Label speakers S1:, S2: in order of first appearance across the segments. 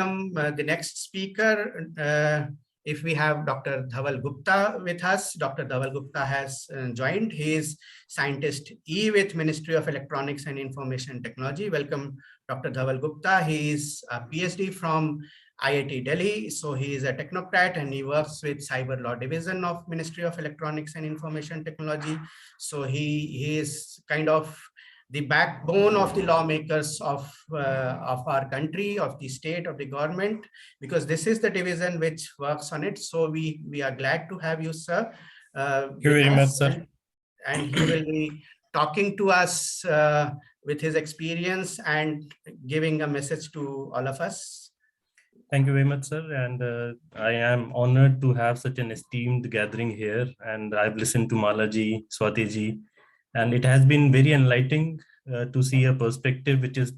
S1: The next speaker, if we have Dr. Dhawal Gupta with us. Dr. Dhawal Gupta has joined. He is Scientist E with Ministry of Electronics and Information Technology. Welcome, Dr. Dhawal Gupta. He is a PhD from IIT Delhi. So he is a technocrat and he works with Cyber Law Division of Ministry of Electronics and Information Technology. So he is kind of the backbone of the lawmakers of our country, of the state, of the government, because this is the division which works on it. So we are glad to have you, sir.
S2: Thank you very much, sir.
S1: And he will be talking to us with his experience and giving a message to all of us.
S2: Thank you very much, sir. And I am honored to have such an esteemed gathering here. And I've listened to Malaji, Swatiji, and it has been very enlightening to see a perspective which is,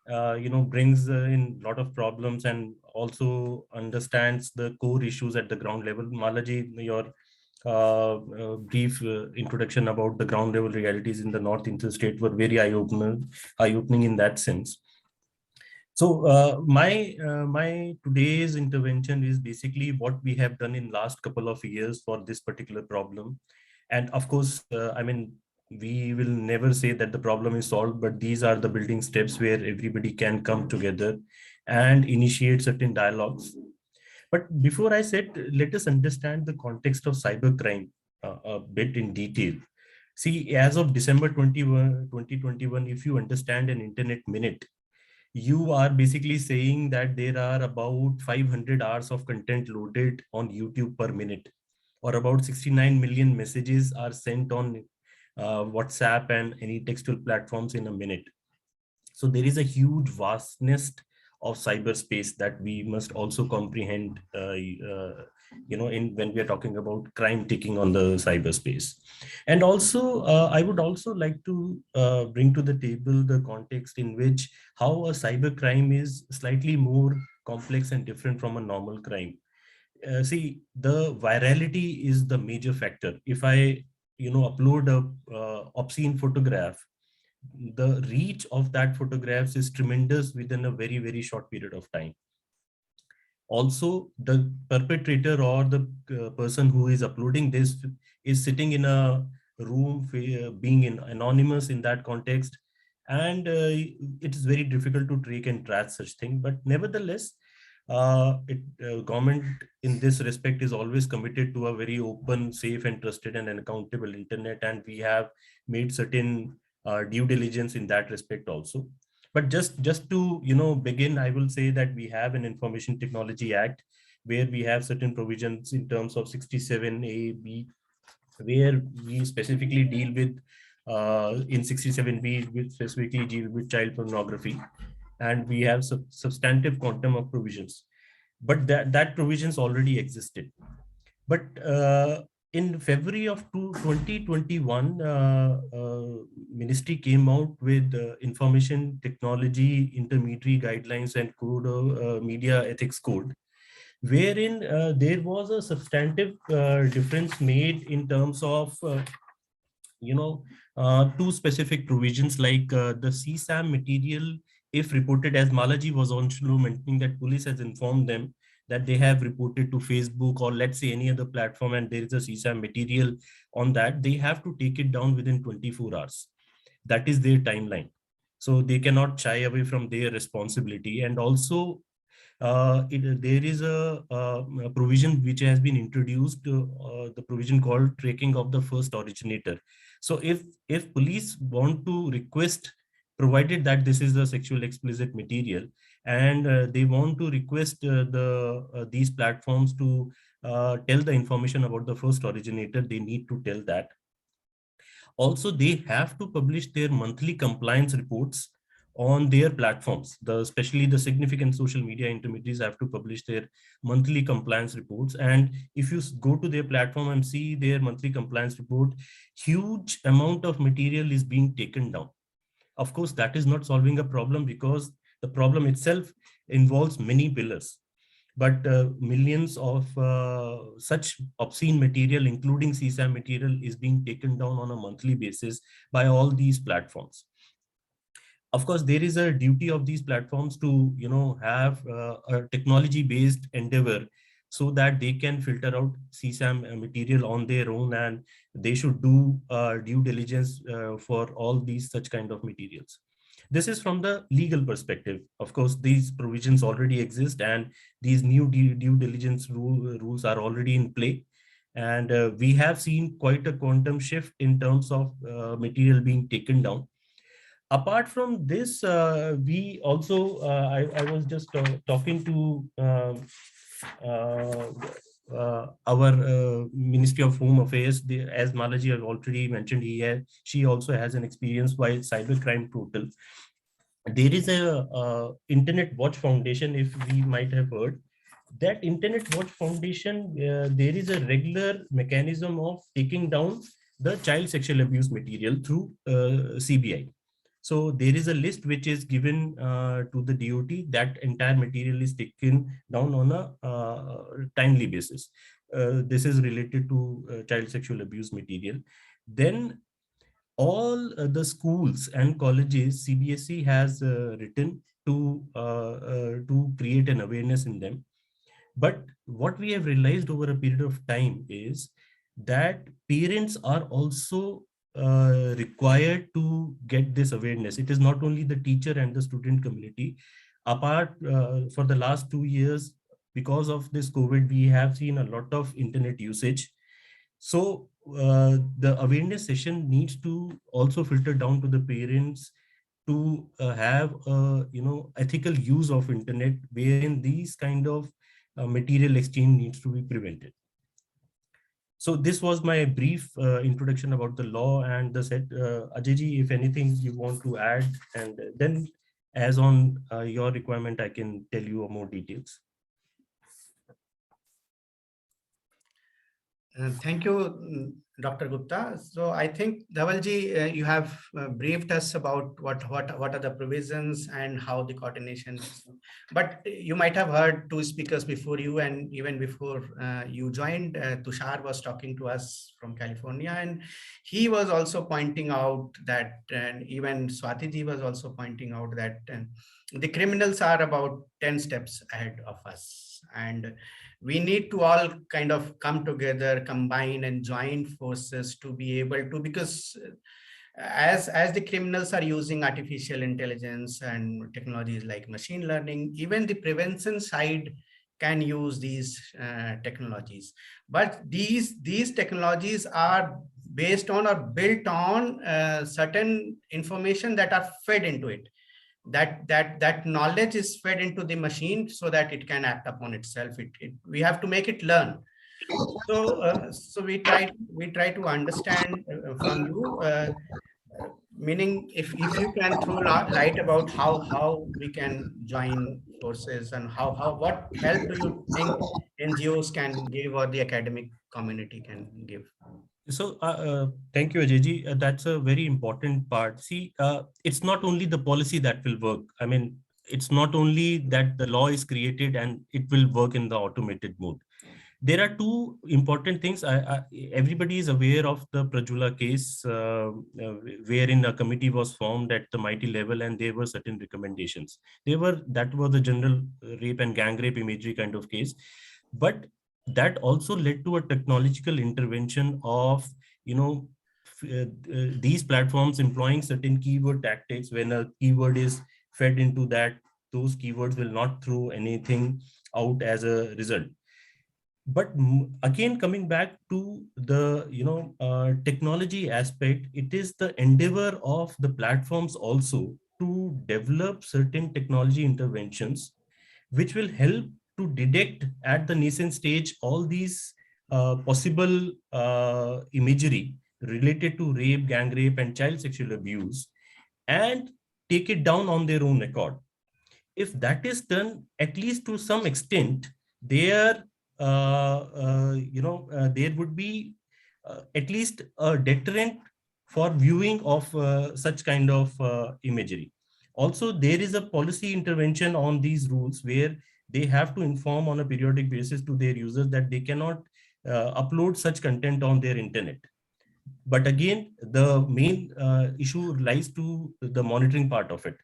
S2: brings in a lot of problems and also understands the core issues at the ground level. Malaji, your brief introduction about the ground level realities in the North interstate were very eye-opening in that sense. So my today's intervention is basically what we have done in last couple of years for this particular problem. And of course, we will never say that the problem is solved, but these are the building steps where everybody can come together and initiate certain dialogues. But before I said, let us understand the context of cybercrime a bit in detail. See, as of December 2021, if you understand an internet minute, you are basically saying that there are about 500 hours of content loaded on YouTube per minute, or about 69 million messages are sent on WhatsApp and any textual platforms in a minute. So there is a huge vastness of cyberspace that we must also comprehend, when we are talking about crime taking on the cyberspace. And also, I would also like to bring to the table the context in which how a cybercrime is slightly more complex and different from a normal crime. See, the virality is the major factor. If I upload a obscene photograph, the reach of that photographs is tremendous within a very, very short period of time. Also, the perpetrator or the person who is uploading this is sitting in a room, being anonymous in that context, and it is very difficult to track and track such thing. But nevertheless, government in this respect is always committed to a very open, safe, and trusted and accountable internet, and we have made certain due diligence in that respect also. But just to begin, I will say that we have an Information Technology Act where we have certain provisions in terms of 67A-B, where we specifically deal with in 67B, we specifically deal with child pornography, and we have substantive quantum of provisions. But that provisions already existed. But in February of 2021, Ministry came out with Information Technology Intermediary Guidelines and Code, Media Ethics Code, wherein there was a substantive difference made in terms of, two specific provisions, like the CSAM material, if reported, as Malaji was also mentioning, that police has informed them that they have reported to Facebook or let's say any other platform and there is a CSAM material on that, they have to take it down within 24 hours. That is their timeline. So they cannot shy away from their responsibility. And also there is a provision which has been introduced, the provision called tracking of the first originator. So if police want to request, provided that this is the sexual explicit material, and they want to request these platforms to tell the information about the first originator, they need to tell that. Also, they have to publish their monthly compliance reports on their platforms. Especially the significant social media intermediaries have to publish their monthly compliance reports. And if you go to their platform and see their monthly compliance report, huge amount of material is being taken down. Of course, that is not solving a problem because the problem itself involves many pillars. But millions of such obscene material, including CSAM material, is being taken down on a monthly basis by all these platforms. Of course, there is a duty of these platforms to, have a technology based endeavor, so that they can filter out CSAM material on their own, and they should do due diligence for all these such kind of materials. This is from the legal perspective. Of course, these provisions already exist, and these new due diligence rules are already in play. And we have seen quite a quantum shift in terms of material being taken down. Apart from this, we also, I was just talking to uh, our Ministry of Home Affairs. As Malaji have already mentioned, she also has an experience by cybercrime portal. There is a Internet Watch Foundation, if we might have heard. That Internet Watch Foundation, there is a regular mechanism of taking down the child sexual abuse material through CBI. So there is a list which is given to the DOT. That entire material is taken down on a timely basis. This is related to child sexual abuse material. Then all the schools and colleges, CBSE has written to create an awareness in them. But what we have realized over a period of time is that parents are also required to get this awareness. It is not only the teacher and the student community. Apart, for the last 2 years, because of this COVID, we have seen a lot of internet usage. So the awareness session needs to also filter down to the parents to have a ethical use of internet, wherein these kind of material exchange needs to be prevented. So this was my brief introduction about the law and the set. Ajayji, if anything you want to add, and then as on your requirement, I can tell you more details.
S1: Thank you, Dr. Gupta. So I think, Dhawalji, you have briefed us about what are the provisions and how the coordination is. But you might have heard two speakers before you, and even before you joined, Tushar was talking to us from California, and he was also pointing out that, and even Swatiji was also pointing out that the criminals are about 10 steps ahead of us. And we need to all kind of come together, combine and join forces to be able to, because as the criminals are using artificial intelligence and technologies like machine learning, even the prevention side can use these technologies. But these technologies are based on or built on certain information that are fed into it. That knowledge is fed into the machine so that it can act upon itself. We have to make it learn. So we try to understand from you, meaning if you can throw light about how we can join forces, and how what help do you think NGOs can give or the academic community can give?
S2: So thank you, Ajayji. That's a very important part. See, it's not only the policy that will work. I mean, it's not only that the law is created and it will work in the automated mode. There are two important things. Everybody is aware of the Prajula case, wherein a committee was formed at the MITY level, and there were certain recommendations. That was the general rape and gang rape imagery kind of case. But that also led to a technological intervention of these platforms employing certain keyword tactics. When a keyword is fed into that, those keywords will not throw anything out as a result. But again, coming back to the technology aspect, it is the endeavor of the platforms also to develop certain technology interventions which will help to detect at the nascent stage all these possible imagery related to rape, gang rape, and child sexual abuse, and take it down on their own record. If that is done, at least to some extent, there there would be at least a deterrent for viewing of such kind of imagery. Also, there is a policy intervention on these rules where they have to inform on a periodic basis to their users that they cannot upload such content on their internet. But again, the main issue lies to the monitoring part of it,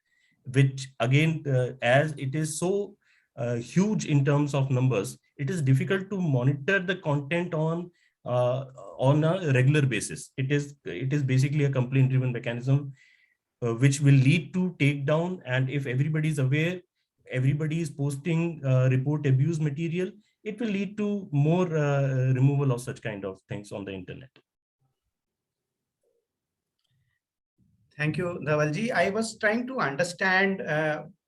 S2: which again, as it is so huge in terms of numbers, it is difficult to monitor the content uh, on a regular basis. It is basically a complaint driven mechanism, which will lead to takedown. And if everybody is aware, everybody is posting report abuse material, it will lead to more removal of such kind of things on the internet.
S1: Thank you, Dhawalji. I was trying to understand,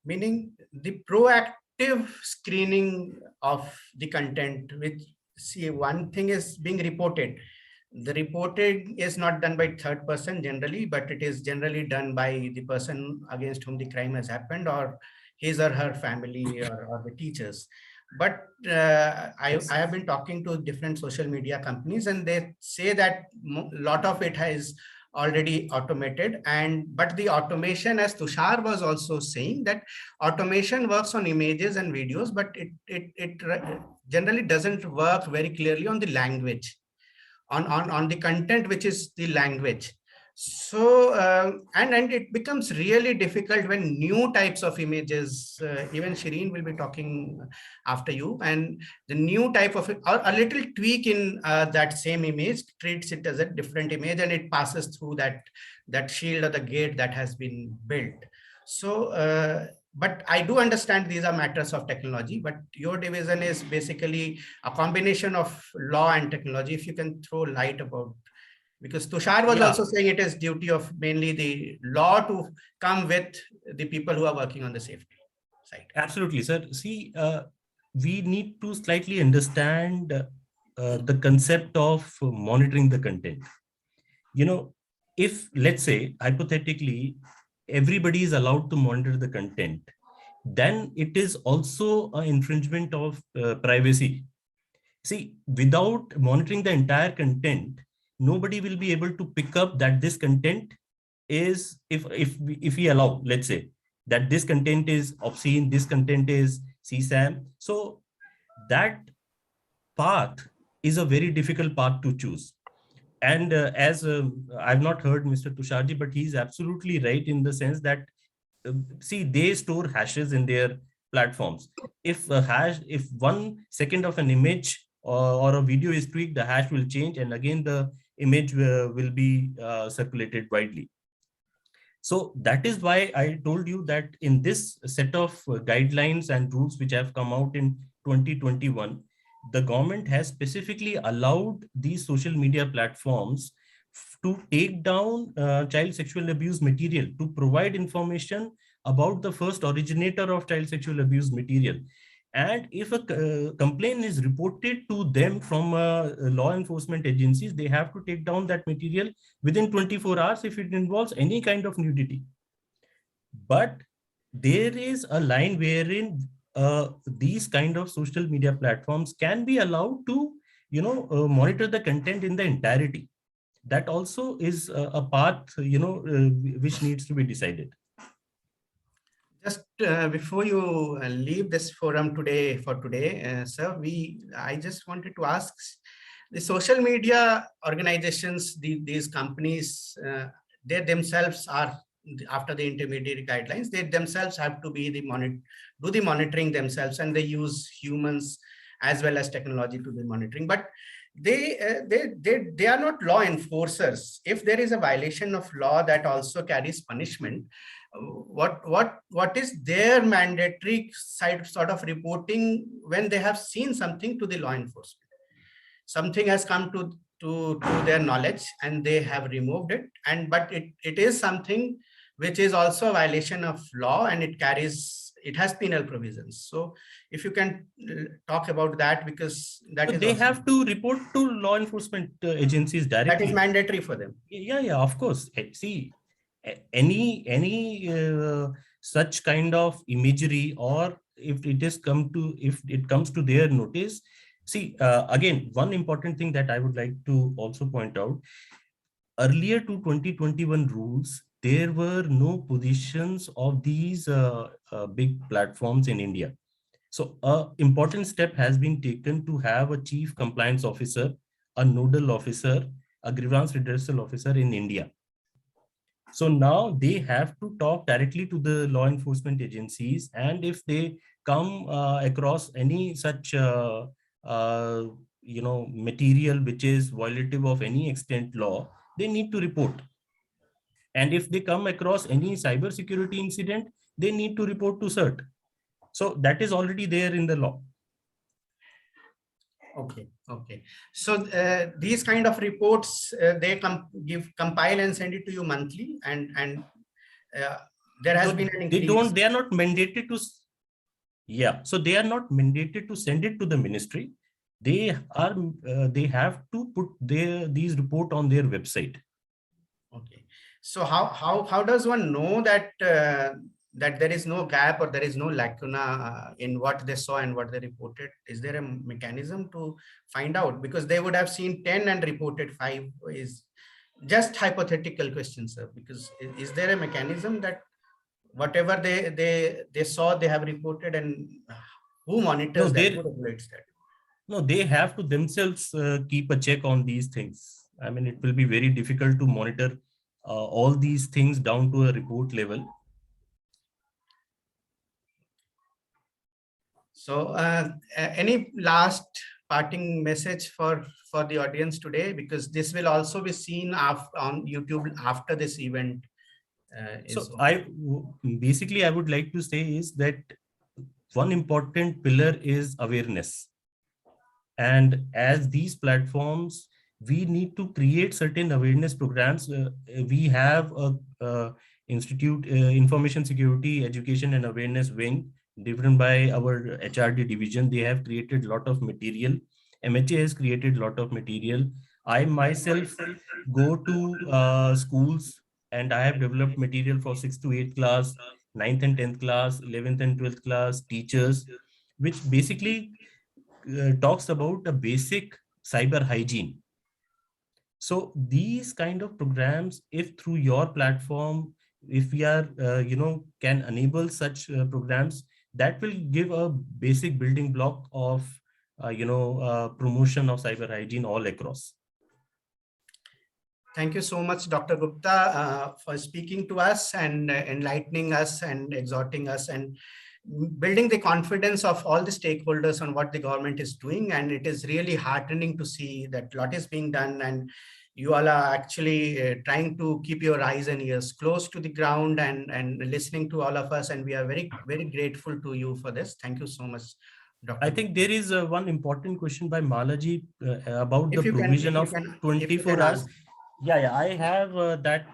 S1: meaning the proactive screening of the content, which, see, one thing is being reported. The reporting is not done by third person generally, but it is generally done by the person against whom the crime has happened, or his or her family, or the teachers. But I have been talking to different social media companies, and they say that a lot of it has already automated. And but the automation, as Tushar was also saying, that automation works on images and videos, but it generally doesn't work very clearly on the language, on the content, which is the language. So and it becomes really difficult when new types of images, even Shireen will be talking after you, and the new type of, or a little tweak in that same image treats it as a different image, and it passes through that shield or the gate that has been built. So but I do understand these are matters of technology, but your division is basically a combination of law and technology. If you can throw light about, because Tushar was also saying it is duty of mainly the law to come with the people who are working on the safety side.
S2: Absolutely, sir. See, we need to slightly understand the concept of monitoring the content. You know, if, let's say, hypothetically, everybody is allowed to monitor the content, then it is also an infringement of privacy. See, without monitoring the entire content, nobody will be able to pick up that this content is, if we allow, let's say, that this content is obscene, this content is CSAM. So that path is a very difficult path to choose. And as I've not heard Mr. Tusharji, but he's absolutely right in the sense that, see, they store hashes in their platforms. If a hash, if 1 second of an image or a video is tweaked, the hash will change, and again the image will be circulated widely. So that is why I told you that in this set of guidelines and rules which have come out in 2021, the government has specifically allowed these social media platforms to take down child sexual abuse material, to provide information about the first originator of child sexual abuse material. And if a complaint is reported to them from law enforcement agencies, they have to take down that material within 24 hours if it involves any kind of nudity. But there is a line wherein these kind of social media platforms can be allowed to, monitor the content in the entirety. That also is a path, which needs to be decided.
S1: Just before you leave this forum for today, sir, I just wanted to ask, the social media organizations, these companies, they themselves are, after the intermediary guidelines, they themselves have to be do the monitoring themselves, and they use humans as well as technology to do monitoring. But they are not law enforcers. If there is a violation of law that also carries punishment, what is their mandatory sort of reporting when they have seen something to the law enforcement? Something has come to their knowledge and they have removed it, but it is something which is also a violation of law, and it has penal provisions. So if you can talk about that, because
S2: so they have to report to law enforcement agencies directly.
S1: That is mandatory for them.
S2: Yeah, of course. See, any such kind of imagery, or if it comes to their notice. See, again, one important thing that I would like to also point out, earlier to 2021 rules, there were no positions of these big platforms in India. So an important step has been taken to have a chief compliance officer, a nodal officer, a grievance redressal officer in India. So now they have to talk directly to the law enforcement agencies, and if they come across any such material which is violative of any extent law, they need to report. And if they come across any cyber security incident, they need to report to CERT. So that is already there in the law.
S1: Okay. Okay. So these kind of reports, they compile and send it to you monthly, and there has been an increase.
S2: They are not mandated to. Yeah. So they are not mandated to send it to the ministry. They are. They have to put these report on their website.
S1: Okay. So how does one know that that there is no gap or there is no lacuna in what they saw and what they reported? Is there a mechanism to find out? Because they would have seen 10 and reported 5. Is just hypothetical question, sir. Because is there a mechanism that whatever they saw, they have reported, and who monitors that? Who regulates that?
S2: No, they have to themselves keep a check on these things. I mean, it will be very difficult to monitor all these things down to a report level.
S1: So any last parting message for the audience today, because this will also be seen on YouTube after this event.
S2: So I would like to say is that one important pillar is awareness. And as these platforms, we need to create certain awareness programs. We have a institute, information security, education and awareness wing driven by our HRD division. They have created a lot of material. MHA has created a lot of material. I myself go to schools, and I have developed material for 6th to 8th class, 9th and 10th class, 11th and 12th class teachers, which basically talks about a basic cyber hygiene. So these kind of programs, if through your platform, if we are, can enable such programs, that will give a basic building block of, promotion of cyber hygiene all across.
S1: Thank you so much, Dr. Gupta, for speaking to us and enlightening us and exhorting us and building the confidence of all the stakeholders on what the government is doing. And it is really heartening to see that a lot is being done, and you all are actually trying to keep your eyes and ears close to the ground and listening to all of us. And we are very, very grateful to you for this. Thank you so much, Dr.
S2: I think there is one important question by Malaji about the provision of 24 hours. Yeah, I have that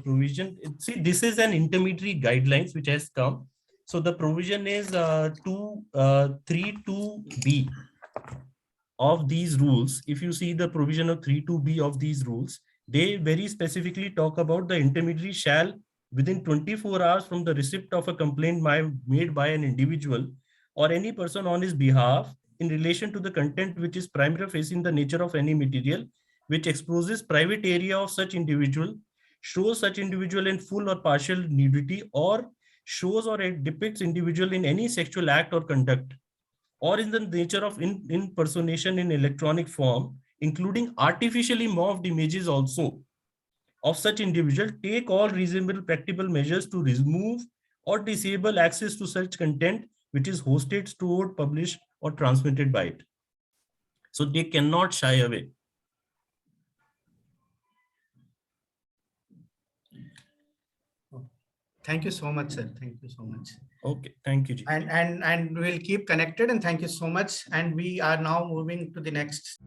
S2: provision. See, this is an intermediary guidelines which has come. So the provision is 32B of these rules. If you see the provision of 32B of these rules, they very specifically talk about the intermediary shall, within 24 hours from the receipt of a complaint made by an individual or any person on his behalf in relation to the content which is primarily facing the nature of any material which exposes private area of such individual, shows such individual in full or partial nudity, or shows or it depicts individual in any sexual act or conduct, or in the nature of impersonation in electronic form, including artificially morphed images also of such individual, take all reasonable practical measures to remove or disable access to such content which is hosted, stored, published, or transmitted by it. So they cannot shy away.
S1: Thank you so much, sir. Thank you so much.
S2: Okay, thank you, Ji.
S1: And we'll keep connected, and thank you so much. And we are now moving to the next.